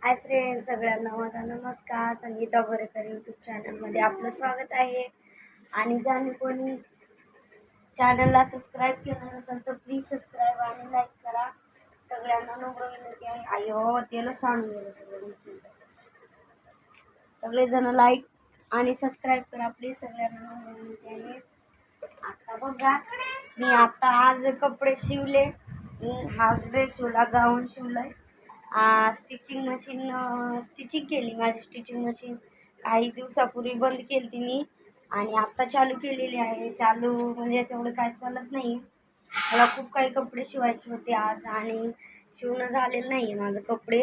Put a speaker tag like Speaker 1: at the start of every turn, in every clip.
Speaker 1: Hi friend, सगळ्यांना माझा नमस्कार. संगीता बोरेकर यूट्यूब चॅनलमध्ये आपलं स्वागत आहे. आणि ज्यांनी कोणी चॅनलला सबस्क्राईब केलं नसेल तर प्लीज सबस्क्राईब आणि लाईक करा. सगळ्यांना नम्र विनंती आहे. आयो त्याला सांगून गेलं सगळेजण लाईक आणि सबस्क्राईब करा प्लीज. सगळ्यांना नम्र विनंती आहे. आता बघा, मी आज कपडे शिवले. हाच ड्रेस शिवला, गाऊन शिवलाय. स्टिचिंग केली. माझी स्टिचिंग मशीन काही दिवसापूर्वी बंद केली ती मी, आणि आत्ता चालू केलेली आहे. चालू म्हणजे तेवढं काय चालत नाही. मला खूप काही कपडे शिवायचे होते आज, आणि शिवणं झालेलं नाही आहे. माझं कपडे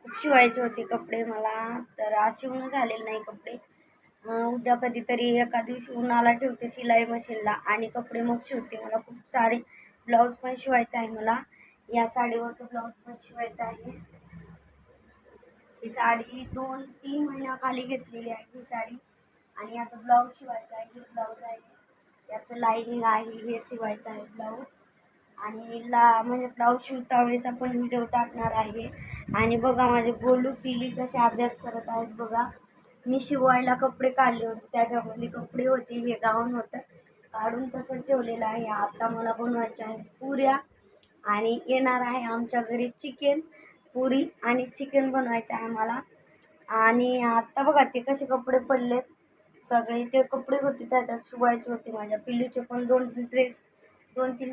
Speaker 1: खूप शिवायचे होते कपडे मला, तर आज शिवणं झालेलं नाही कपडे. उद्या कधीतरी एका दिवशी उन्हाला ठेवते शिलाई मशीनला आणि कपडे मग शिवते. मला खूप सारे ब्लाऊज पण शिवायचं आहे. मला या साडीवरचं ब्लाऊज पण शिवायचं आहे. ही साडी 2-3 महिन्याखाली घेतलेली आहे ही साडी, आणि याचं ब्लाऊज शिवायचं आहे. हे ब्लाऊज आहे, याचं लाईनिंग आहे, हे शिवायचं आहे ब्लाऊज. आणि म्हणजे ब्लाऊज शिवता वेळेचा पण व्हिडिओ टाकणार आहे. आणि बघा माझे गोलू पिली कसे अभ्यास करत आहेत बघा. मी शिवायला कपडे काढले होते, त्याच्यामध्ये कपडे होते, हे गाऊन होतं, काढून तसं ठेवलेलं आहे. आता मला बनवायच्या आहेत पुऱ्या, आणि येणार आहे आमच्या घरी चिकन. पुरी आणि चिकन बनवायचं आहे मला. आणि आता बघा ते कसे कपडे पडलेत, सगळे ते कपडे होते त्याच्यात शिवायचे होते. माझ्या पिल्लूचे पण 2-3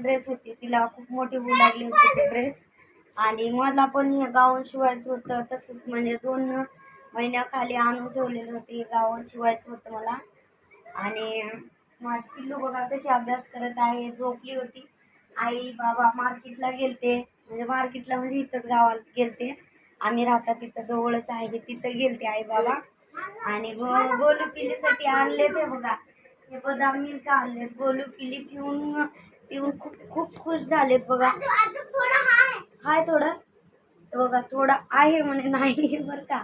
Speaker 1: ड्रेस होते. तिला खूप मोठे होऊ लागले होते ते ड्रेस. आणि मला पण हे गाऊन शिवायचं होतं. तसंच म्हणजे 2 महिन्याखाली आणून ठेवलेलं होते, गाऊन शिवायचं होतं मला. आणि माझी पिल्लू बघा कशी अभ्यास करत आहे. झोपली होती. आई बाबा मार्केटला गेलते, म्हणजे इथंच गावात गेलते. आम्ही राहतात तिथं जवळच आहे, तिथं गेलते आई बाबा. आणि गोलू पिलीसाठी आणले ते बघा, हे बदाम मिल्क आणले. गोलू पिली पिऊन खूप खूप खुश झालेत बघा. हाय थोडं बघा, थोडं आहे म्हणे, नाही बरं का,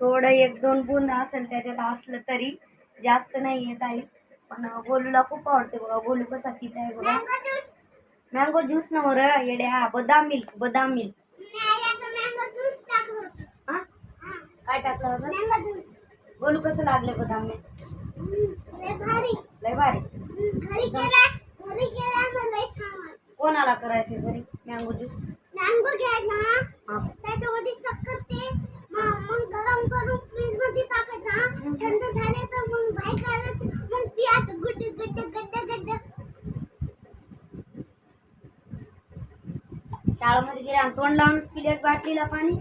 Speaker 1: थोडं 1-2 बूंद असेल त्याच्यात, असलं तरी जास्त नाही आहे काही. पण गोलूला खूप आवडते बघा. गोलू कसा पित आहे बघा. मँगो ज्यूस ना वर येड्या, बदाम मिल्क. हा काय टाकलं होतं? गोलू कसं लागले बदाम मिल्क? लय भारी. कोणाला करायचे घरी मँगो ज्यूस?
Speaker 2: त्याच्यामध्ये साखर ते मग गरम करून फ्रीज मध्ये टाकायचं. थंड झाले तर मग बाहेर काढायचं, मग पियाचं गुड्डे गुड्डे गड्डे गड्डे.
Speaker 1: शाळेमध्ये गेले आणि तोंड लावूनच पिले बाटलीला पाणी.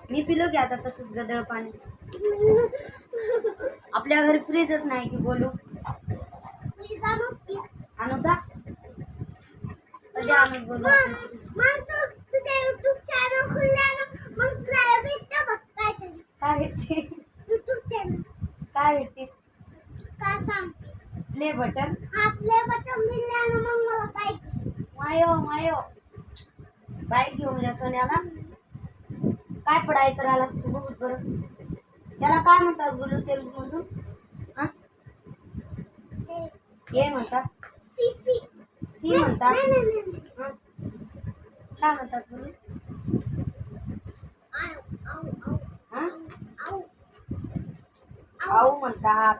Speaker 1: मी पिलो की आता तसंच गदळ पाणी. आपल्या घरी फ्रीजच नाही की गोलू. आणू का? कधी आणू गोलू?
Speaker 2: मग तू तुझे YouTube चॅनल खुलला ना, मग तुला भेटतं बघ काहीतरी.
Speaker 1: काय भेटते?
Speaker 2: YouTube चॅनल
Speaker 1: काय भेटते?
Speaker 2: काय सांग?
Speaker 1: Play button.
Speaker 2: हा प्ले बटन मिळाला ना, मग मला काय
Speaker 1: मायो बाईक घेऊन जा सोन्याला. काय पढाई करायला असतो बघ बरं. त्याला काय म्हणतात बोलू तेलुगूमधून? हा, ये म्हणतात. सी म्हणतात. हा, काय म्हणतात बोलू? हा, आऊ म्हणतात.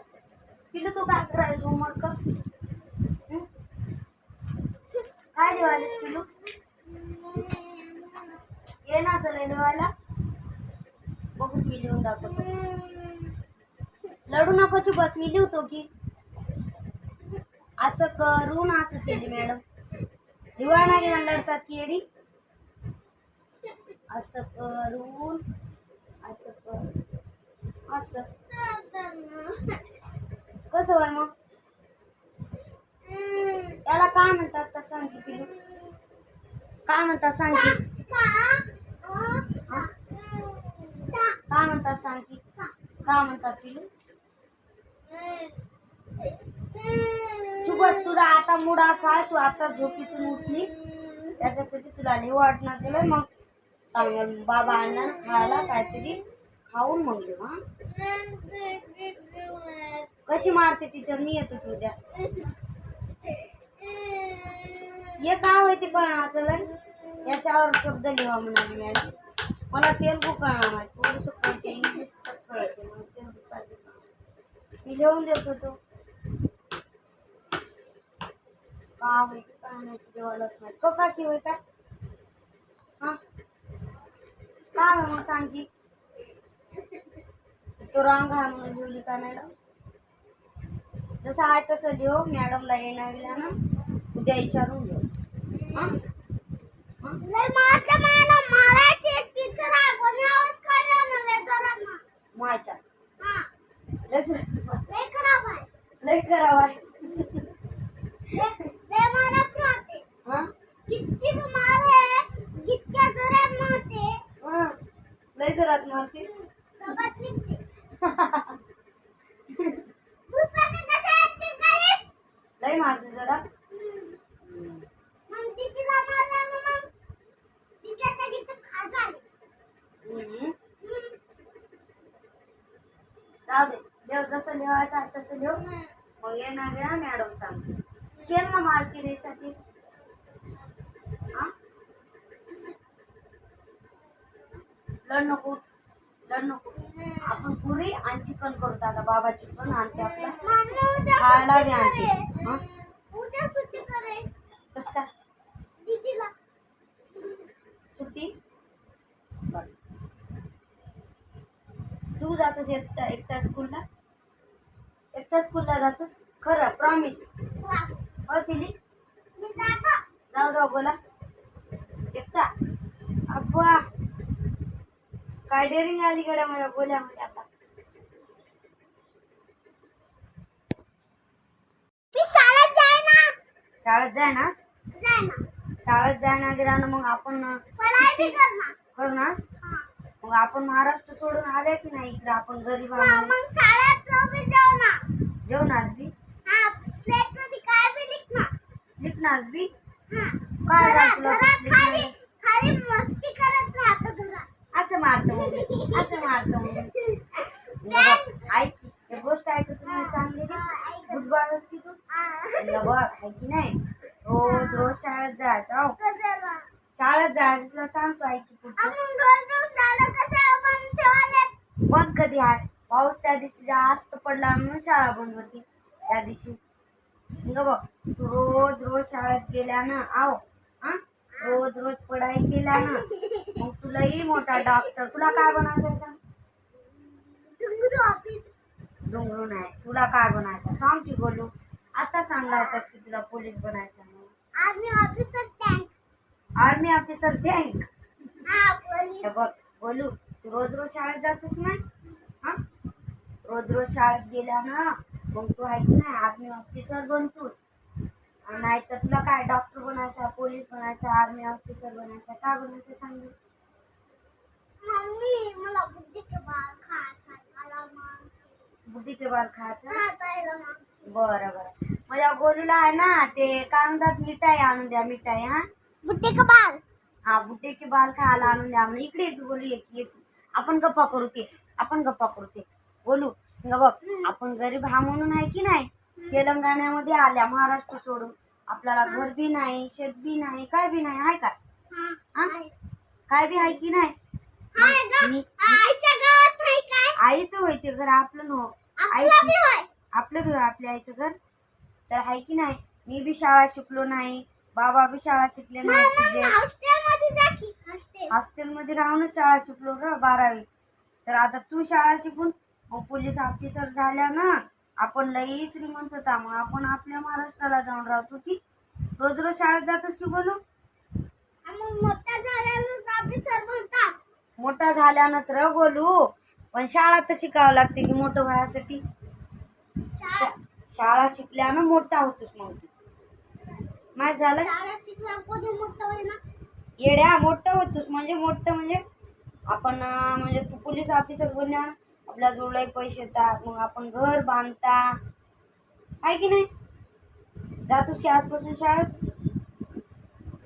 Speaker 1: पिलू तू काय करायचं होमवर्क? काय लिहायलीस पिलू? ये ना चला लिहायला. बघू मी लिहून दाखवतो. लढू नकोची बस, मी लिहतो की. असं करून असं केली मॅडम. लिहायला नाही लढतात की येडी. असं करून असं कर असं. कसं होय मग? त्याला काय म्हणतात तर सांग की पिलू. काय म्हणतात सांग की. काय म्हणतात सांग की. काय म्हणतात पिलू? चुप बस, तुझा आता मूड ऑफ आहे. तू आता झोपीतून उठलीस, त्याच्यासाठी तुला नाही वाटणार. चला मग चांगलं बाबा आणणार खायला काहीतरी, खाऊन मग येऊ. हा, कशी मारते टीचर? मी येतो की उद्या. ये काय होते कळणार. चला याच्यावर शब्द लिहा म्हणाली मॅडम. मला तेलगू कळणार नाही, थोडंसं कळते, इंग्लिश तर कळते, मला तेलगू कळते. मी लिहून देत होतो. का माहिती काय नाही, देवालाच नाही. तो काकी होय का? हा काय आहे मग सांग की. तो रांग आहे म्हणून लिहिली का मॅडम? जसं आहे तसं लिहो. मॅडमला येणार गेला ना उद्या विचारून घेऊ. हा
Speaker 2: लय मारते मॅडम, मारायची एक टीचर आहे, कोणी आवाज काढला ना लय जोरात ना.
Speaker 1: मायच्या
Speaker 2: हा,
Speaker 1: लय
Speaker 2: लय खराब आहे.
Speaker 1: लय खराब आहे.
Speaker 2: लय मारत राहते.
Speaker 1: हा
Speaker 2: किती पण मारे, कितक्या जोरात मारते.
Speaker 1: हा लय जोरात मारते.
Speaker 2: रगत निघते. पुस्तके कसं ऍक्शन करीस?
Speaker 1: लय मारते जरा.
Speaker 2: मग तिला मारलं ना, मग तिच्या जागी तर खा झाली.
Speaker 1: जाऊ दे, देव जसं लिहायचं आहे तसं लिहू. मग येणार वेळा मॅडम सांगते. स्केल ना मारती रेषाती. हा लढ नको, लढ नको. आपण पुरी आणि चिकन करतो आता. बाबा चिकन आणते आपला
Speaker 2: मम्मी उद्या
Speaker 1: खायला
Speaker 2: सुट्टी
Speaker 1: बी आणते.
Speaker 2: करे.
Speaker 1: हा
Speaker 2: उद्या सुट्टी करे.
Speaker 1: कसं काय
Speaker 2: दीदीला.
Speaker 1: सुट्टी? बरं. तू जातोस एकटा स्कूलला? एकटा स्कूलला जातोस? खरं प्रॉमिस? होय पिली?
Speaker 2: मी जातो.
Speaker 1: जाऊ जाऊ बोला. एकटा? अब्बा काय डेअरिंग आली गड्या मला बोल्यामध्ये आता.
Speaker 2: मी शाळेत जाय ना.
Speaker 1: शाळेत जाय ना.
Speaker 2: जाय ना.
Speaker 1: शाळेत जाय ना गेला ना मग आपण
Speaker 2: पढाई भी करना.
Speaker 1: करणार.
Speaker 2: हा.
Speaker 1: मग आपण महाराष्ट्र सोडून आले की नाही इकडे आपण गरीब
Speaker 2: हा,
Speaker 1: आहोत.
Speaker 2: मग शाळेत लोबी जाऊ ना.
Speaker 1: जेवणार बी
Speaker 2: हा, स्लेट मध्ये काय बी लिखना.
Speaker 1: लिखणार बी.
Speaker 2: हा.
Speaker 1: काय झालं तुला
Speaker 2: घरात
Speaker 1: कसली
Speaker 2: खाली
Speaker 1: काय?
Speaker 2: खाली मस्ती करत राहतो घरात.
Speaker 1: असं मारतं म्हणजे असं मारतं म्हणजे. ऐक की, एक गोष्ट ऐकत तुम्ही सांगलेली बुधवारच की तू बघ आहे की नाही. रोज रोज शाळेत जायचं. हो
Speaker 2: कशाला?
Speaker 1: शाळेत जायचं तुला सांगतो. ऐक की पुढचं.
Speaker 2: आपण रोज रोज शाळा कशाला बंद ठेवायला?
Speaker 1: बंद कधी आहे? पाऊस त्या दिवशी जास्त पडला म्हणून शाळा बंद होती त्या दिवशी. बघ तू रोज रोज शाळेत गेल्या ना आहो. हा रोज रोज पढाई केल्या ना मग तुलाही मोठा डॉक्टर. तुला काय बनायचं सांग?
Speaker 2: डुंगरू ऑफिस.
Speaker 1: डोंगरू नाही. तुला काय बनायचं सांग की बोलू. आता सांगला होतास की तुला पोलीस बनायचं म्हणून.
Speaker 2: Army officer tank.
Speaker 1: Army officer tank.
Speaker 2: हा, पोलीस.
Speaker 1: हे बघ बोलू तू रोज रोज शाळेत जातोस नाही. हा रोज रोज शाळेत गेल्या ना मग तू आहे की नाही आर्मी ऑफिसर बनतोस. नाही तर तुला काय डॉक्टर बनायचा, पोलीस बनायचा, आर्मी ऑफिसर बनायचा, काय बनायचं सांग.
Speaker 2: मम्मी मला बुद्धी के बाल खायचा आहे. मला मग
Speaker 1: बुद्धी के बाल खायचं.
Speaker 2: हा, ताईला मग.
Speaker 1: बरं बरं. माझ्या गोलूला आहे ना ते काय म्हणतात मिठाई आणून द्या. मिठाई. हा
Speaker 2: बुद्धी के बाल.
Speaker 1: हा बुड्ढे के बाल खायला आणून द्या म्हणून. इकडे बोलू एक आपण गप्पा करू ते. आपण गप्पा करू ते बोलू. बघ आपण गरीब हा म्हणून आहे की नाही तेलंगणामध्ये आल्या महाराष्ट्र सोडून. आपल्याला घर बी नाही, शेत बी नाही, काय बी नाही आहे का?
Speaker 2: हा,
Speaker 1: हा
Speaker 2: आहे.
Speaker 1: काय बी आहे की नाही.
Speaker 2: आहे का? आईच्या गावात नाही काय?
Speaker 1: आईचं होय ते घर आपलं नो.
Speaker 2: आपलं बी होय.
Speaker 1: आपलं घर आपल्या आईचं घर तर आहे की नाही. मी बी शाळा शिकलो नाही, बाबा बी शाळा शिकले नाही तुझे.
Speaker 2: हॉस्टेलमध्ये जा की.
Speaker 1: हॉस्टेलमध्ये राहूनच शाळा शिकलो ग 12वी. तर आता तू शाळा शिकून मग पोलीस ऑफिसर झाल्या ना. आपण लई श्रीमंत होता मग आपण आपल्या महाराष्ट्राला जाऊन राहतो की रोज रोज शाळेत जातोस की बोलू.
Speaker 2: मोठा झाल्यानंच ऑफिसर बनतात.
Speaker 1: मोठा झाल्यानंच र बोलू. पण शाळा तर शिकावं लागते की मोठं व्हायसाठी. शाळा शिकल्यानं मोठा होतोस मग माहित झालं.
Speaker 2: शाळा शिकल्या कोणी मोठं होईल ना.
Speaker 1: येड्या मोठं होतोस म्हणजे मोठं म्हणजे आपण म्हणजे तू पोलीस ऑफिसर बनल्या आपल्या जोडलाही पैसे येतात मग आपण घर बांधता आहे की नाही. जातोस की आजपासून शाळेत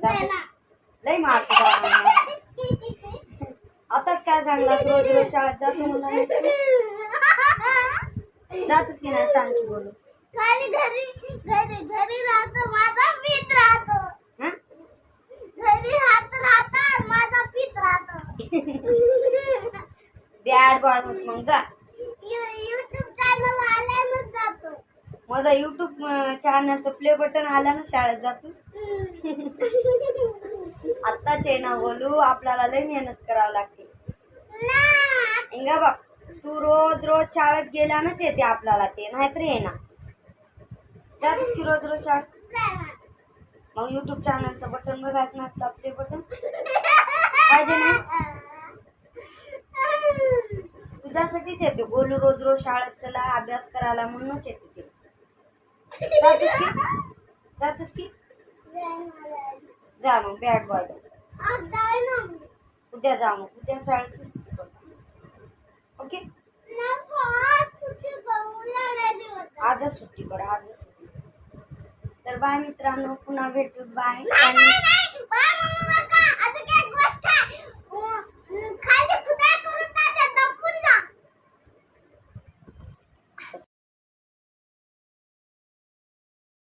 Speaker 1: जातोस. लय मारतो आताच काय सांगला रोज रोज शाळेत जातो म्हणून जातोस की नाही सांग की बोलू.
Speaker 2: घरी राहतो माझा मित्र राहतो.
Speaker 1: हा
Speaker 2: घरी राहता माझा पित राहतो.
Speaker 1: बॅड बॉय मग जा.
Speaker 2: युट्यूब चॅनल आल्यानंच जातो.
Speaker 1: माझा युट्यूब चॅनलचं प्ले बटन आला ना शाळेत जातोस. आत्ताच आहे ना बोलू, आपल्याला लय मेहनत करावं लागते. इंगा बघ, तू रोज रोज शाळेत गेल्यानंच येते आपल्याला ते, नाहीतर ये ना. जातोस की रोज रोज शाळेत. मग युट्यूब चॅनलचं बटन बघायचं ना, आपलं प्ले बटन पाहिजे ना. तुझ्यासाठीच येते बोलू, रोज रोज शाळेत चला अभ्यास करायला म्हणूनच येते ते. जातोस की जातोस की जा मग बॅड बॉय. उद्या जा मग, उद्या शाळेत. ओके, आजच सुट्टी कर, आजच सुट्टी. तर बाय मित्रांनो, पुन्हा भेटू. बाय.